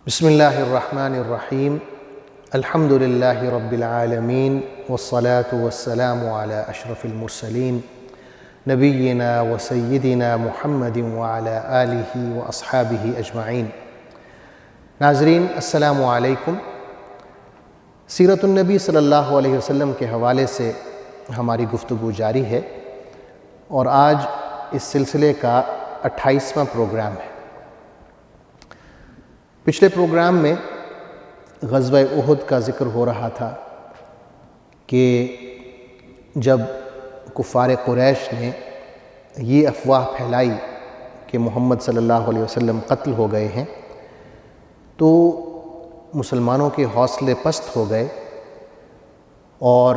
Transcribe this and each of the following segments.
بسم اللہ الرحمن الرحیم الحمد للہ رب العالمین والصلاة والسلام علی اشرف المرسلین نبینا و سیدنا محمد وعلی آلہ و اصحابہ اجمعین۔ ناظرین السلام علیکم۔ سیرت النبی صلی اللہ علیہ وسلم کے حوالے سے ہماری گفتگو جاری ہے اور آج اس سلسلے کا 28واں پروگرام ہے۔ پچھلے پروگرام میں غزوہ احد کا ذکر ہو رہا تھا کہ جب کفار قریش نے یہ افواہ پھیلائی کہ محمد صلی اللہ علیہ وسلم قتل ہو گئے ہیں تو مسلمانوں کے حوصلے پست ہو گئے اور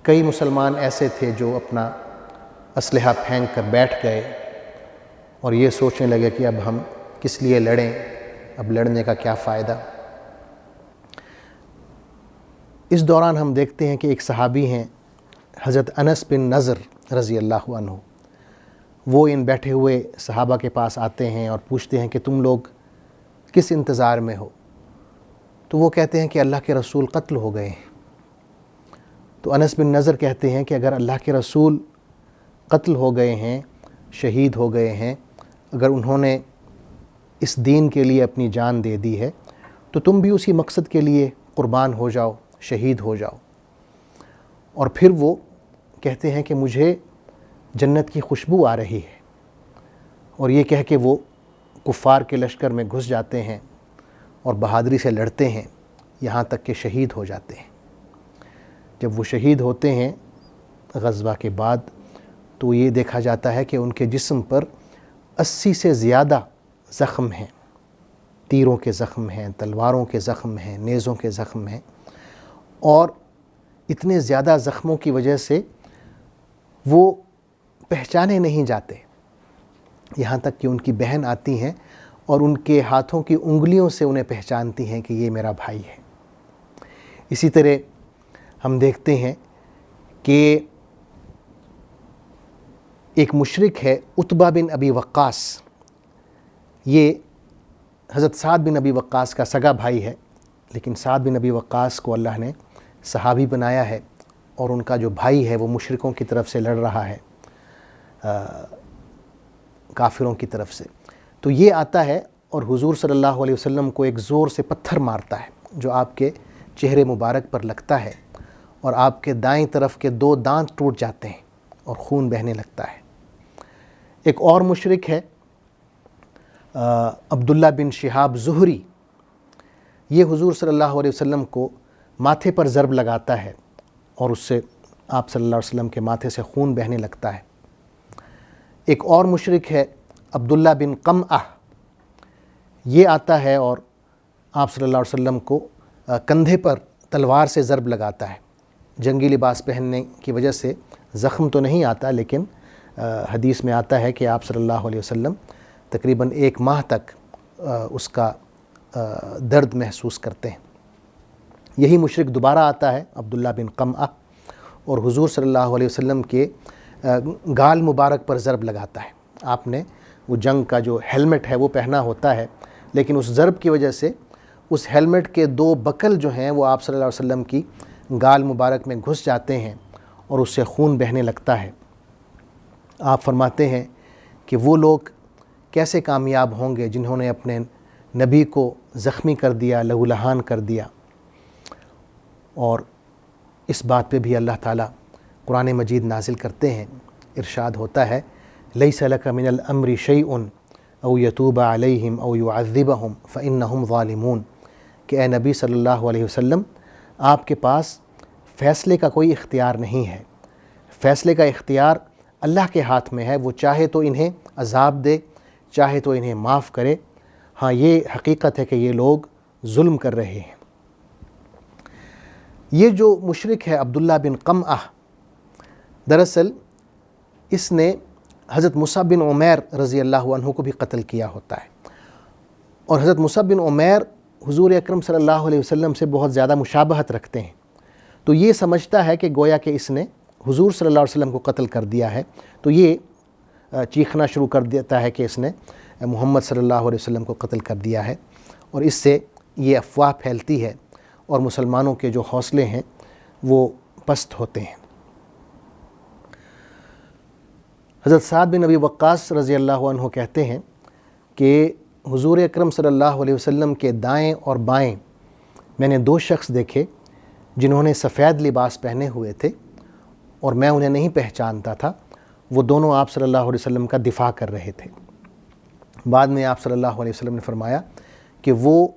کئی مسلمان ایسے تھے جو اپنا اسلحہ پھینک کر بیٹھ گئے اور یہ سوچنے لگے کہ اب ہم کس لیے لڑیں، اب لڑنے کا کیا فائدہ۔ اس دوران ہم دیکھتے ہیں کہ ایک صحابی ہیں حضرت انس بن نضر رضی اللہ عنہ، وہ ان بیٹھے ہوئے صحابہ کے پاس آتے ہیں اور پوچھتے ہیں کہ تم لوگ کس انتظار میں ہو؟ تو وہ کہتے ہیں کہ اللہ کے رسول قتل ہو گئے ہیں۔ تو انس بن نضر کہتے ہیں کہ اگر اللہ کے رسول قتل ہو گئے ہیں، شہید ہو گئے ہیں، اگر انہوں نے اس دین کے لیے اپنی جان دے دی ہے تو تم بھی اسی مقصد کے لیے قربان ہو جاؤ، شہید ہو جاؤ۔ اور پھر وہ کہتے ہیں کہ مجھے جنت کی خوشبو آ رہی ہے، اور یہ کہہ کے وہ کفار کے لشکر میں گھس جاتے ہیں اور بہادری سے لڑتے ہیں یہاں تک کہ شہید ہو جاتے ہیں۔ جب وہ شہید ہوتے ہیں غزوہ کے بعد تو یہ دیکھا جاتا ہے کہ ان کے جسم پر 80 سے زیادہ زخم ہیں، تیروں کے زخم ہیں، تلواروں کے زخم ہیں، نیزوں کے زخم ہیں، اور اتنے زیادہ زخموں کی وجہ سے وہ پہچانے نہیں جاتے، یہاں تک کہ ان کی بہن آتی ہیں اور ان کے ہاتھوں کی انگلیوں سے انہیں پہچانتی ہیں کہ یہ میرا بھائی ہے۔ اسی طرح ہم دیکھتے ہیں کہ ایک مشرک ہے عتبہ بن ابی وقاص، یہ حضرت سعد بن ابی وقاص کا سگا بھائی ہے، لیکن سعد بن ابی وقاص کو اللہ نے صحابی بنایا ہے اور ان کا جو بھائی ہے وہ مشرکوں کی طرف سے لڑ رہا ہے، کافروں کی طرف سے۔ تو یہ آتا ہے اور حضور صلی اللہ علیہ وسلم کو ایک زور سے پتھر مارتا ہے جو آپ کے چہرے مبارک پر لگتا ہے اور آپ کے دائیں طرف کے 2 دانت ٹوٹ جاتے ہیں اور خون بہنے لگتا ہے۔ ایک اور مشرک ہے عبداللہ بن شہاب زہری، یہ حضور صلی اللہ علیہ وسلم کو ماتھے پر ضرب لگاتا ہے اور اس سے آپ صلی اللہ علیہ وسلم کے ماتھے سے خون بہنے لگتا ہے۔ ایک اور مشرک ہے عبداللہ بن قمعہ، یہ آتا ہے اور آپ صلی اللہ علیہ وسلم کو کندھے پر تلوار سے ضرب لگاتا ہے۔ جنگی لباس پہننے کی وجہ سے زخم تو نہیں آتا، لیکن حدیث میں آتا ہے کہ آپ صلی اللہ علیہ وسلم تقریباً 1 ماہ تک اس کا درد محسوس کرتے ہیں۔ یہی مشرک دوبارہ آتا ہے عبداللہ بن قمعہ اور حضور صلی اللہ علیہ وسلم کے گال مبارک پر ضرب لگاتا ہے۔ آپ نے وہ جنگ کا جو ہیلمٹ ہے وہ پہنا ہوتا ہے، لیکن اس ضرب کی وجہ سے اس ہیلمٹ کے 2 بکل جو ہیں وہ آپ صلی اللہ علیہ وسلم کی گال مبارک میں گھس جاتے ہیں اور اس سے خون بہنے لگتا ہے۔ آپ فرماتے ہیں کہ وہ لوگ کیسے کامیاب ہوں گے جنہوں نے اپنے نبی کو زخمی کر دیا، لہولہان کر دیا۔ اور اس بات پہ بھی اللہ تعالیٰ قرآن مجید نازل کرتے ہیں، ارشاد ہوتا ہے لیس لک من الامر شیء او یتوب علیہم او یعذبہم فانہم ظالمون، کہ اے نبی صلی اللہ علیہ وسلم آپ کے پاس فیصلے کا کوئی اختیار نہیں ہے، فیصلے کا اختیار اللہ کے ہاتھ میں ہے، وہ چاہے تو انہیں عذاب دے، چاہے تو انہیں معاف کرے۔ ہاں یہ حقیقت ہے کہ یہ لوگ ظلم کر رہے ہیں۔ یہ جو مشرک ہے عبداللہ بن قمعہ، دراصل اس نے حضرت مصعب بن عمیر رضی اللہ عنہ کو بھی قتل کیا ہوتا ہے، اور حضرت مصعب بن عمیر حضور اکرم صلی اللہ علیہ وسلم سے بہت زیادہ مشابہت رکھتے ہیں، تو یہ سمجھتا ہے کہ گویا کہ اس نے حضور صلی اللہ علیہ وسلم کو قتل کر دیا ہے، تو یہ چیخنا شروع کر دیتا ہے کہ اس نے محمد صلی اللہ علیہ وسلم کو قتل کر دیا ہے، اور اس سے یہ افواہ پھیلتی ہے اور مسلمانوں کے جو حوصلے ہیں وہ پست ہوتے ہیں۔ حضرت سعد بن ابی وقاص رضی اللہ عنہ کہتے ہیں کہ حضور اکرم صلی اللہ علیہ وسلم کے دائیں اور بائیں میں نے 2 شخص دیکھے جنہوں نے سفید لباس پہنے ہوئے تھے اور میں انہیں نہیں پہچانتا تھا۔ وہ دونوں آپ صلی اللہ علیہ وسلم کا دفاع کر رہے تھے۔ بعد میں آپ صلی اللہ علیہ وسلم نے فرمایا کہ وہ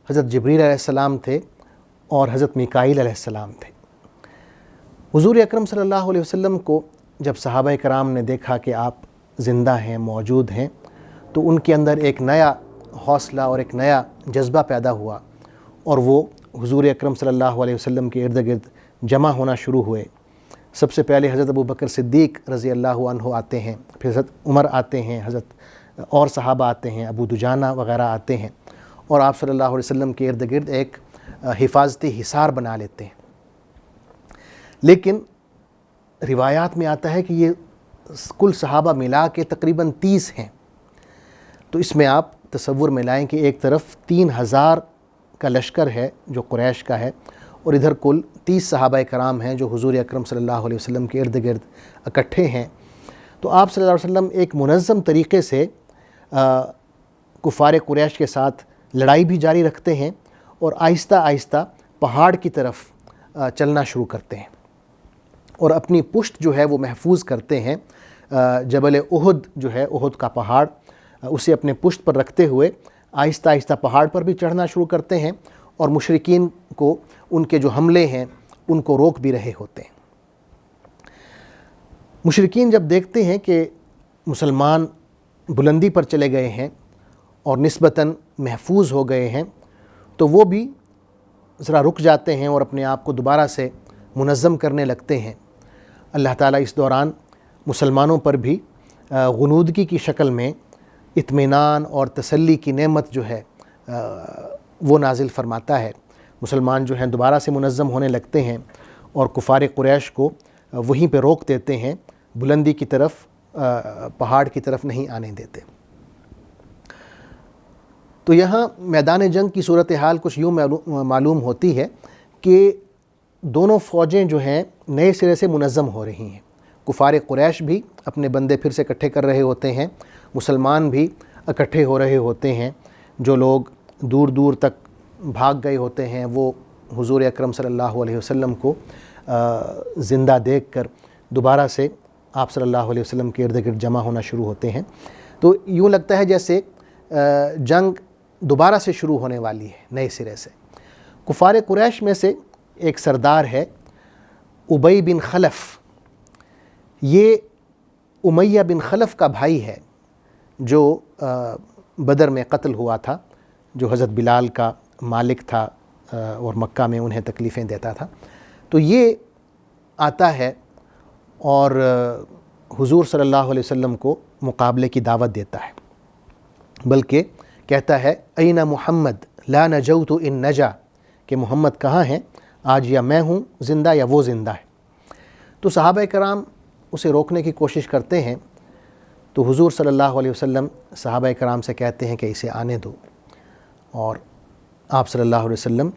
حضرت جبریل علیہ السلام تھے اور حضرت میکائیل علیہ السلام تھے۔ حضور اکرم صلی اللہ علیہ وسلم کو جب صحابہ کرام نے دیکھا کہ آپ زندہ ہیں، موجود ہیں، تو ان کے اندر ایک نیا حوصلہ اور ایک نیا جذبہ پیدا ہوا اور وہ حضور اکرم صلی اللہ علیہ وسلم کے ارد گرد جمع ہونا شروع ہوئے۔ سب سے پہلے حضرت ابو بکر صدیق رضی اللہ عنہ آتے ہیں، پھر حضرت عمر آتے ہیں، حضرت اور صحابہ آتے ہیں، ابو دجانہ وغیرہ آتے ہیں، اور آپ صلی اللہ علیہ وسلم کے ارد گرد ایک حفاظتی حصار بنا لیتے ہیں۔ لیکن روایات میں آتا ہے کہ یہ کل صحابہ ملا کے تقریباً 30 ہیں، تو اس میں آپ تصور میں لائیں کہ ایک طرف 3000 کا لشکر ہے جو قریش کا ہے، اور ادھر کل 30 صحابہ کرام ہیں جو حضور اکرم صلی اللہ علیہ وسلم کے ارد گرد اکٹھے ہیں۔ تو آپ صلی اللہ علیہ وسلم ایک منظم طریقے سے کفار قریش کے ساتھ لڑائی بھی جاری رکھتے ہیں اور آہستہ آہستہ پہاڑ کی طرف چلنا شروع کرتے ہیں اور اپنی پشت جو ہے وہ محفوظ کرتے ہیں۔ جبل احد جو ہے، احد کا پہاڑ، اسے اپنے پشت پر رکھتے ہوئے آہستہ آہستہ پہاڑ پر بھی چڑھنا شروع کرتے ہیں اور مشرکین کو ان کے جو حملے ہیں ان کو روک بھی رہے ہوتے ہیں۔ مشرکین جب دیکھتے ہیں کہ مسلمان بلندی پر چلے گئے ہیں اور نسبتاً محفوظ ہو گئے ہیں، تو وہ بھی ذرا رک جاتے ہیں اور اپنے آپ کو دوبارہ سے منظم کرنے لگتے ہیں۔ اللہ تعالیٰ اس دوران مسلمانوں پر بھی غنودگی کی شکل میں اطمینان اور تسلی کی نعمت جو ہے وہ نازل فرماتا ہے۔ مسلمان جو ہیں دوبارہ سے منظم ہونے لگتے ہیں اور کفار قریش کو وہیں پہ روک دیتے ہیں، بلندی کی طرف، پہاڑ کی طرف نہیں آنے دیتے۔ تو یہاں میدان جنگ کی صورتحال کچھ یوں معلوم ہوتی ہے کہ دونوں فوجیں جو ہیں نئے سرے سے منظم ہو رہی ہیں۔ کفار قریش بھی اپنے بندے پھر سے اکٹھے کر رہے ہوتے ہیں، مسلمان بھی اکٹھے ہو رہے ہوتے ہیں۔ جو لوگ دور دور تک بھاگ گئے ہوتے ہیں وہ حضور اکرم صلی اللہ علیہ وسلم کو زندہ دیکھ کر دوبارہ سے آپ صلی اللہ علیہ وسلم کے ارد گرد جمع ہونا شروع ہوتے ہیں۔ تو یوں لگتا ہے جیسے جنگ دوبارہ سے شروع ہونے والی ہے نئے سرے سے۔ کفار قریش میں سے ایک سردار ہے ابی بن خلف، یہ امیہ بن خلف کا بھائی ہے جو بدر میں قتل ہوا تھا، جو حضرت بلال کا مالک تھا اور مکہ میں انہیں تکلیفیں دیتا تھا۔ تو یہ آتا ہے اور حضور صلی اللہ علیہ وسلم کو مقابلے کی دعوت دیتا ہے، بلکہ کہتا ہے این محمد لا نجوت ان نجا، کہ محمد کہاں ہیں، آج یا میں ہوں زندہ یا وہ زندہ ہے۔ تو صحابہ کرام اسے روکنے کی کوشش کرتے ہیں، تو حضور صلی اللہ علیہ وسلم صحابہ کرام سے کہتے ہیں کہ اسے آنے دو، اور آپ صلی اللہ علیہ وسلم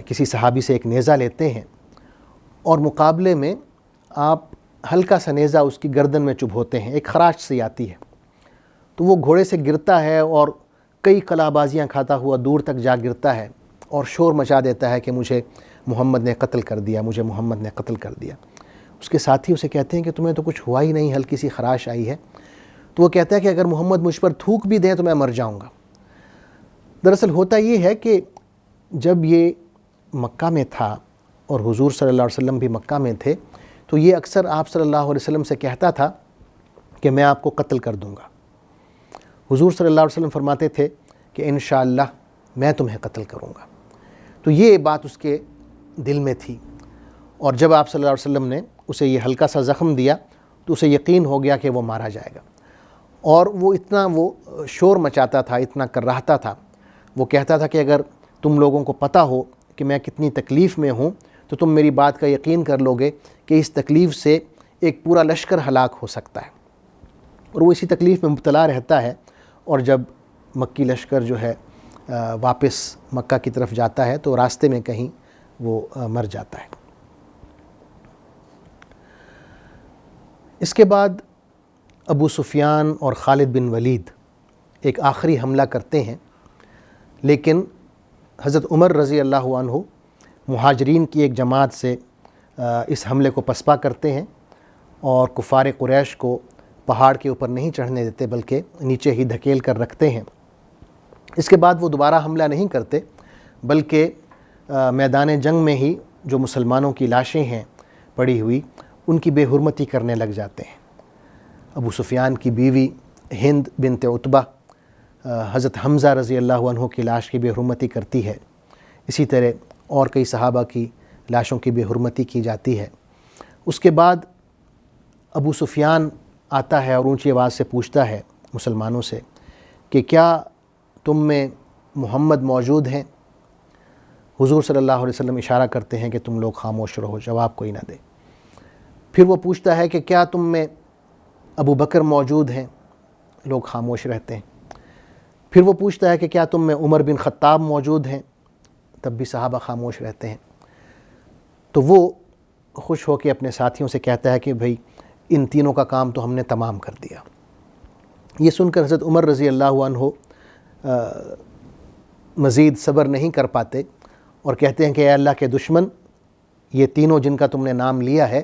کسی صحابی سے ایک نیزہ لیتے ہیں اور مقابلے میں آپ ہلکا سا نیزہ اس کی گردن میں چبھوتے ہیں، ایک خراش سی آتی ہے، تو وہ گھوڑے سے گرتا ہے اور کئی قلع بازیاں کھاتا ہوا دور تک جا گرتا ہے اور شور مچا دیتا ہے کہ مجھے محمد نے قتل کر دیا، مجھے محمد نے قتل کر دیا۔ اس کے ساتھی اسے کہتے ہیں کہ تمہیں تو کچھ ہوا ہی نہیں، ہلکی سی خراش آئی ہے۔ تو وہ کہتا ہے کہ اگر محمد مجھ پر تھوک بھی دیں تو میں مر جاؤں گا۔ دراصل ہوتا یہ ہے کہ جب یہ مکہ میں تھا اور حضور صلی اللہ علیہ وسلم بھی مکہ میں تھے، تو یہ اکثر آپ صلی اللہ علیہ وسلم سے کہتا تھا کہ میں آپ کو قتل کر دوں گا۔ حضور صلی اللہ علیہ وسلم فرماتے تھے کہ انشاءاللہ میں تمہیں قتل کروں گا۔ تو یہ بات اس کے دل میں تھی، اور جب آپ صلی اللہ علیہ وسلم نے اسے یہ ہلکا سا زخم دیا تو اسے یقین ہو گیا کہ وہ مارا جائے گا، اور وہ اتنا شور مچاتا تھا، اتنا کراہتا تھا، وہ کہتا تھا کہ اگر تم لوگوں کو پتہ ہو کہ میں کتنی تکلیف میں ہوں تو تم میری بات کا یقین کر لو گے کہ اس تکلیف سے ایک پورا لشکر ہلاک ہو سکتا ہے۔ اور وہ اسی تکلیف میں مبتلا رہتا ہے، اور جب مکی لشکر جو ہے واپس مکہ کی طرف جاتا ہے تو راستے میں کہیں وہ مر جاتا ہے۔ اس کے بعد ابو سفیان اور خالد بن ولید ایک آخری حملہ کرتے ہیں، لیکن حضرت عمر رضی اللہ عنہ مہاجرین کی ایک جماعت سے اس حملے کو پسپا کرتے ہیں اور کفار قریش کو پہاڑ کے اوپر نہیں چڑھنے دیتے بلکہ نیچے ہی دھکیل کر رکھتے ہیں۔ اس کے بعد وہ دوبارہ حملہ نہیں کرتے بلکہ میدان جنگ میں ہی جو مسلمانوں کی لاشیں ہیں پڑی ہوئی ان کی بے حرمتی کرنے لگ جاتے ہیں۔ ابو سفیان کی بیوی ہند بنت عتبہ حضرت حمزہ رضی اللہ عنہ کی لاش کی بے حرمتی کرتی ہے، اسی طرح اور کئی صحابہ کی لاشوں کی بے حرمتی کی جاتی ہے۔ اس کے بعد ابو سفیان آتا ہے اور اونچی آواز سے پوچھتا ہے مسلمانوں سے کہ کیا تم میں محمد موجود ہیں؟ حضور صلی اللہ علیہ وسلم اشارہ کرتے ہیں کہ تم لوگ خاموش رہو، جواب کوئی نہ دے۔ پھر وہ پوچھتا ہے کہ کیا تم میں ابو بکر موجود ہیں؟ لوگ خاموش رہتے ہیں۔ پھر وہ پوچھتا ہے کہ کیا تم میں عمر بن خطاب موجود ہیں؟ تب بھی صحابہ خاموش رہتے ہیں۔ تو وہ خوش ہو کے اپنے ساتھیوں سے کہتا ہے کہ بھئی ان تینوں کا کام تو ہم نے تمام کر دیا۔ یہ سن کر حضرت عمر رضی اللہ عنہ مزید صبر نہیں کر پاتے اور کہتے ہیں کہ اے اللہ کے دشمن، یہ تینوں جن کا تم نے نام لیا ہے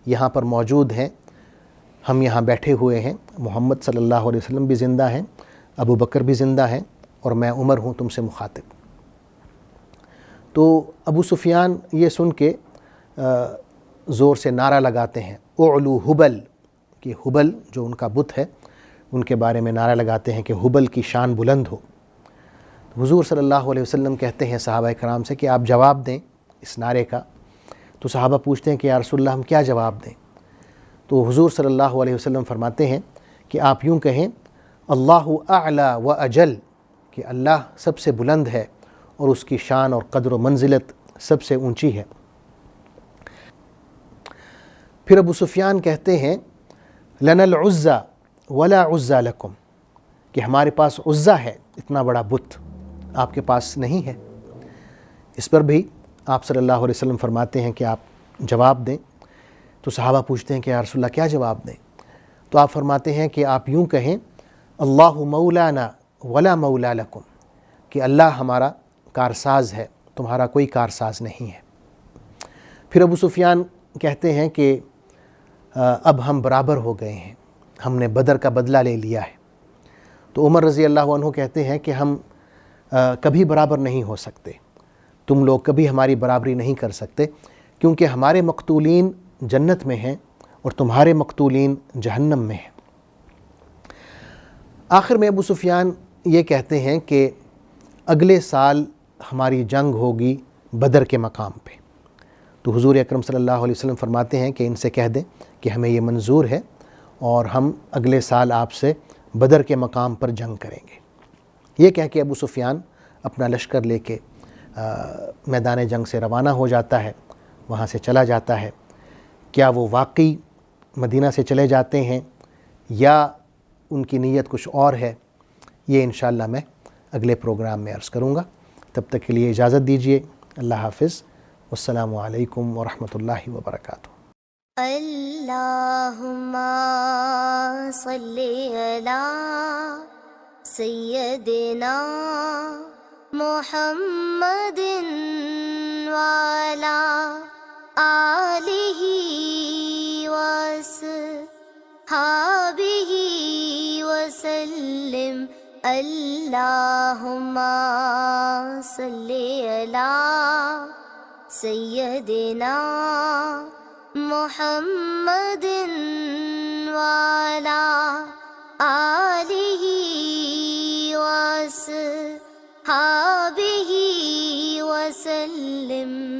یہاں پر موجود ہیں، ہم یہاں بیٹھے ہوئے ہیں، محمد صلی اللہ علیہ وسلم بھی زندہ ہیں، ابو بکر بھی زندہ ہیں اور میں عمر ہوں تم سے مخاطب۔ تو ابو سفیان یہ سن کے زور سے نعرہ لگاتے ہیں، اعلو حبل، کہ حبل جو ان کا بت ہے ان کے بارے میں نعرہ لگاتے ہیں کہ حبل کی شان بلند ہو۔ حضور صلی اللہ علیہ وسلم کہتے ہیں صحابہ کرام سے کہ آپ جواب دیں اس نعرے کا۔ تو صحابہ پوچھتے ہیں کہ یا رسول اللہ ہم کیا جواب دیں؟ تو حضور صلی اللہ علیہ وسلم فرماتے ہیں کہ آپ یوں کہیں، اللہ اعلی و اجل، کہ اللہ سب سے بلند ہے اور اس کی شان اور قدر و منزلت سب سے اونچی ہے۔ پھر ابو سفیان کہتے ہیں لنا العزى ولا عزى لكم، کہ ہمارے پاس عزہ ہے، اتنا بڑا بت آپ کے پاس نہیں ہے۔ اس پر بھی آپ صلی اللہ علیہ وسلم فرماتے ہیں کہ آپ جواب دیں۔ تو صحابہ پوچھتے ہیں کہ یا رسول اللہ کیا جواب دیں؟ تو آپ فرماتے ہیں کہ آپ یوں کہیں، اللہ مولانا ولا مولا لکم، کہ اللہ ہمارا کارساز ہے، تمہارا کوئی کارساز نہیں ہے۔ پھر ابو سفیان کہتے ہیں کہ اب ہم برابر ہو گئے ہیں، ہم نے بدر کا بدلہ لے لیا ہے۔ تو عمر رضی اللہ عنہ کہتے ہیں کہ ہم کبھی برابر نہیں ہو سکتے، تم لوگ کبھی ہماری برابری نہیں کر سکتے، کیونکہ ہمارے مقتولین جنت میں ہیں اور تمہارے مقتولین جہنم میں ہیں۔ آخر میں ابو سفیان یہ کہتے ہیں کہ اگلے سال ہماری جنگ ہوگی بدر کے مقام پہ۔ تو حضور اکرم صلی اللہ علیہ وسلم فرماتے ہیں کہ ان سے کہہ دیں کہ ہمیں یہ منظور ہے اور ہم اگلے سال آپ سے بدر کے مقام پر جنگ کریں گے۔ یہ کہہ کے ابو سفیان اپنا لشکر لے کے میدان جنگ سے روانہ ہو جاتا ہے، وہاں سے چلا جاتا ہے۔ کیا وہ واقعی مدینہ سے چلے جاتے ہیں یا ان کی نیت کچھ اور ہے، یہ انشاءاللہ میں اگلے پروگرام میں عرض کروں گا۔ تب تک کے لیے اجازت دیجیے، اللہ حافظ، والسلام علیکم ورحمۃ اللہ وبرکاتہ۔ اللہم صلی علی سیدنا محمد وعلی آلہ وصحبہ وسلم۔ اللہم صلی علی سیدنا محمد وعلی آلہ وصحبہ وسلم۔